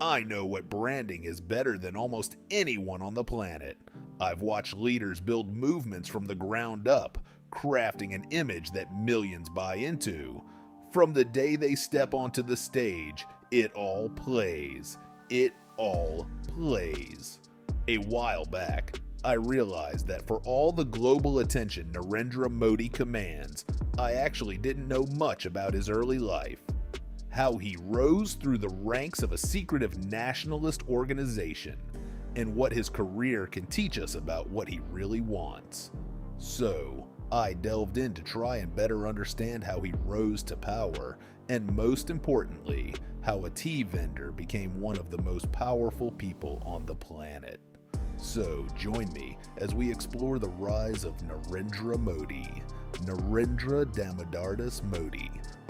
I know what branding is better than almost anyone on the planet. I've watched leaders build movements from the ground up, crafting an image that millions buy into. From the day they step onto the stage, it all plays. It all plays. A while back, I realized that for all the global attention Narendra Modi commands, I actually didn't know much about his early life. How he rose through the ranks of a secretive nationalist organization, and what his career can teach us about what he really wants. So, I delved in to try and better understand how he rose to power, and most importantly, how a tea vendor became one of the most powerful people on the planet. So, join me as we explore the rise of Narendra Modi. Narendra Damodardas Modi,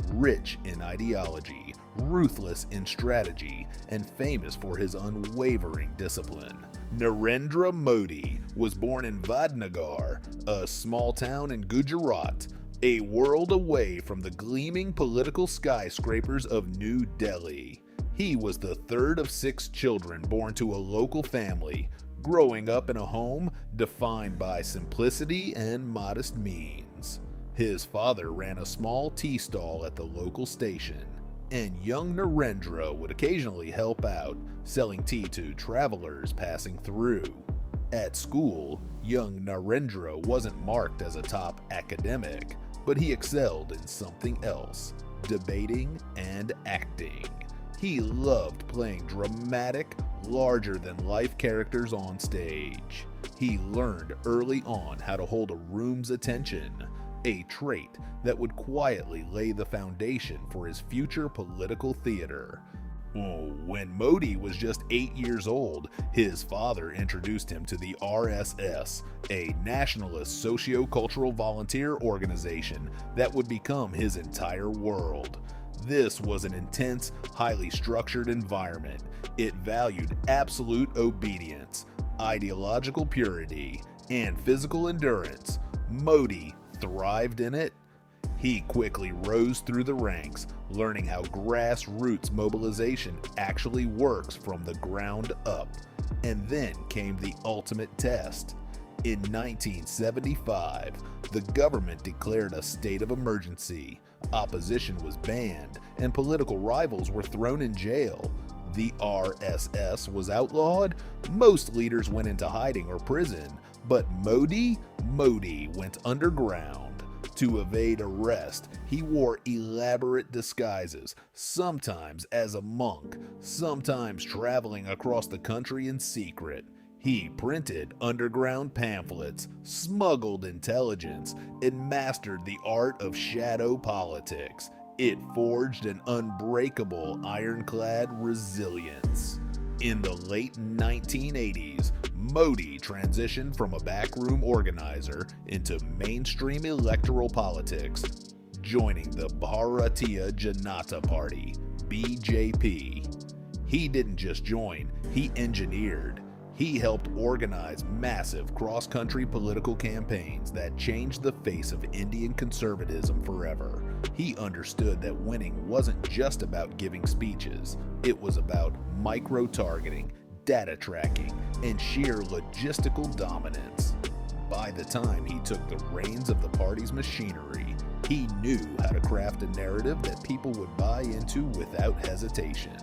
rich in ideology, ruthless in strategy, and famous for his unwavering discipline. Narendra Modi was born in Vadnagar, a small town in Gujarat, a world away from the gleaming political skyscrapers of New Delhi. He was the third of 6 children born to a local family, growing up in a home defined by simplicity and modest means. His father ran a small tea stall at the local station, and young Narendra would occasionally help out, selling tea to travelers passing through. At school, young Narendra wasn't marked as a top academic, but he excelled in something else: debating and acting. He loved playing dramatic, larger-than-life characters on stage. He learned early on how to hold a room's attention, a trait that would quietly lay the foundation for his future political theater. When Modi was just 8 years old, his father introduced him to the RSS, a nationalist socio-cultural volunteer organization that would become his entire world. This was an intense, highly structured environment. It valued absolute obedience, ideological purity, and physical endurance. Modi thrived in it. He quickly rose through the ranks, learning how grassroots mobilization actually works from the ground up. And then came the ultimate test. In 1975, the government declared a state of emergency. Opposition was banned, and political rivals were thrown in jail. The RSS was outlawed, most leaders went into hiding or prison, but Modi went underground. To evade arrest, he wore elaborate disguises, sometimes as a monk, sometimes traveling across the country in secret. He printed underground pamphlets, smuggled intelligence, and mastered the art of shadow politics. It forged an unbreakable, ironclad resilience. In the late 1980s, Modi transitioned from a backroom organizer into mainstream electoral politics, joining the Bharatiya Janata Party, BJP. He didn't just join, he engineered. He helped organize massive cross-country political campaigns that changed the face of Indian conservatism forever. He understood that winning wasn't just about giving speeches. It was about micro-targeting, data tracking, and sheer logistical dominance. By the time he took the reins of the party's machinery, he knew how to craft a narrative that people would buy into without hesitation.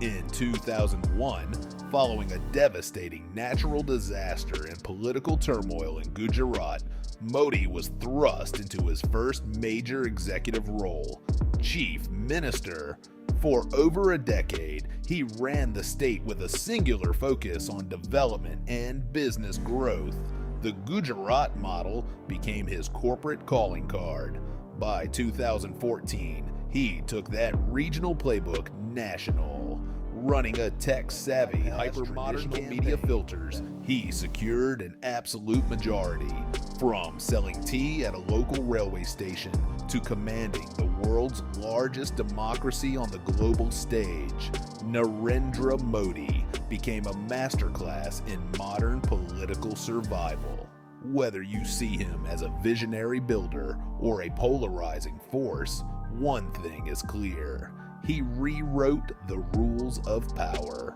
In 2001, following a devastating natural disaster and political turmoil in Gujarat, Modi was thrust into his first major executive role, Chief Minister. For over a decade, he ran the state with a singular focus on development and business growth. The Gujarat model became his corporate calling card. By 2014, he took that regional playbook national. Running a tech-savvy, hyper-modern media filters, he secured an absolute majority. From selling tea at a local railway station to commanding the world's largest democracy on the global stage, Narendra Modi became a masterclass in modern political survival. Whether you see him as a visionary builder or a polarizing force, one thing is clear: he rewrote the rules of power.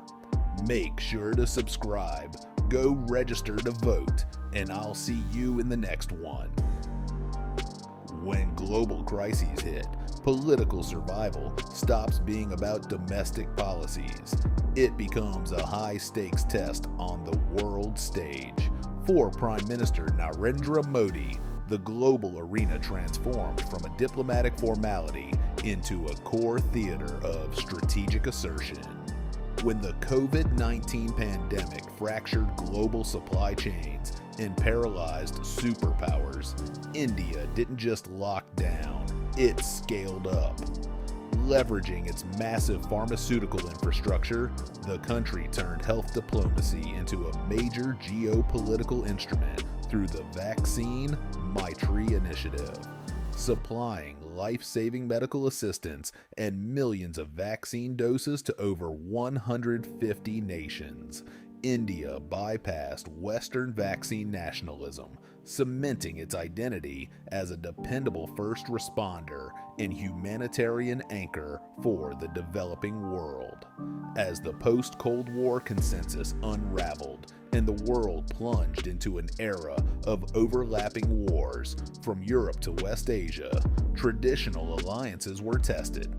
Make sure to subscribe, go register to vote, and I'll see you in the next one. When global crises hit, political survival stops being about domestic policies. It becomes a high-stakes test on the world stage. For Prime Minister Narendra Modi, the global arena transformed from a diplomatic formality into a core theater of strategic assertion. When the COVID-19 pandemic fractured global supply chains and paralyzed superpowers, India didn't just lock down, it scaled up. Leveraging its massive pharmaceutical infrastructure, the country turned health diplomacy into a major geopolitical instrument through the Vaccine Maitri initiative, supplying life-saving medical assistance and millions of vaccine doses to over 150 nations. India bypassed Western vaccine nationalism, cementing its identity as a dependable first responder and humanitarian anchor for the developing world. As the post-Cold War consensus unraveled and the world plunged into an era of overlapping wars from Europe to West Asia, traditional alliances were tested.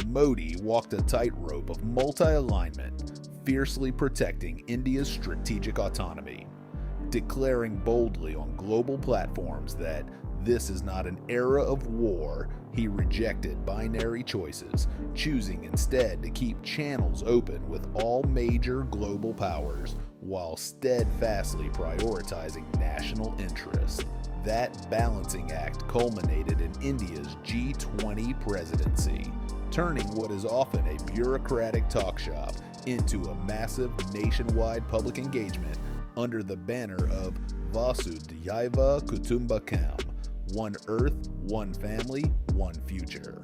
Modi walked a tightrope of multi-alignment, fiercely protecting India's strategic autonomy. Declaring boldly on global platforms that this is not an era of war, he rejected binary choices, choosing instead to keep channels open with all major global powers while steadfastly prioritizing national interest. That balancing act culminated in India's G20 presidency, turning what is often a bureaucratic talk shop into a massive nationwide public engagement under the banner of Vasudhaiva Kutumbakam, one Earth, one family, one future.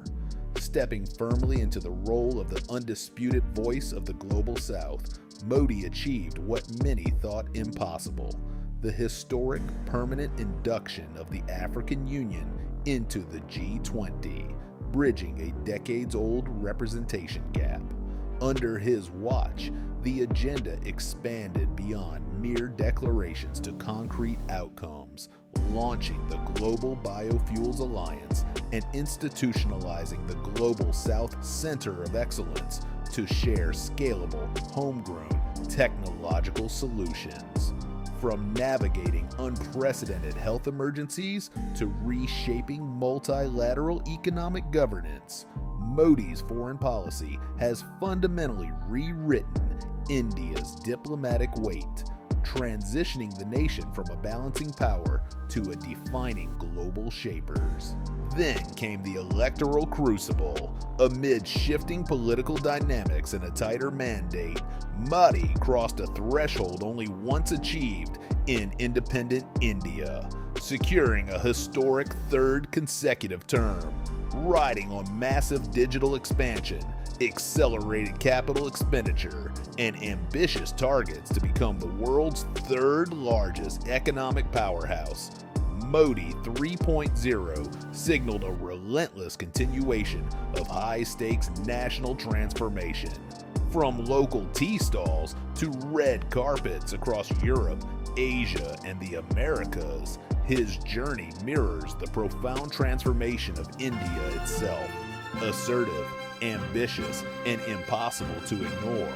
Stepping firmly into the role of the undisputed voice of the global South, Modi achieved what many thought impossible: the historic permanent induction of the African Union into the G20, bridging a decades-old representation gap. Under his watch, the agenda expanded beyond mere declarations to concrete outcomes, launching the Global Biofuels Alliance and institutionalizing the Global South Center of Excellence to share scalable, homegrown technological solutions. From navigating unprecedented health emergencies to reshaping multilateral economic governance, Modi's foreign policy has fundamentally rewritten India's diplomatic weight, transitioning the nation from a balancing power to a defining global shapers. Then came the electoral crucible. Amid shifting political dynamics and a tighter mandate, Modi crossed a threshold only once achieved in independent India, securing a historic third consecutive term, riding on massive digital expansion, accelerated capital expenditure, and ambitious targets to become the world's third largest economic powerhouse. Modi 3.0 signaled a relentless continuation of high-stakes national transformation. From local tea stalls to red carpets across Europe, Asia, and the Americas, his journey mirrors the profound transformation of India itself. Assertive, ambitious, and impossible to ignore.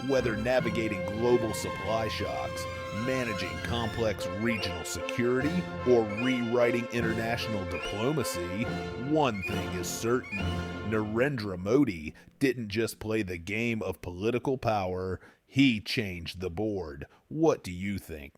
Whether navigating global supply shocks, managing complex regional security, or rewriting international diplomacy, one thing is certain: Narendra Modi didn't just play the game of political power, he changed the board. What do you think?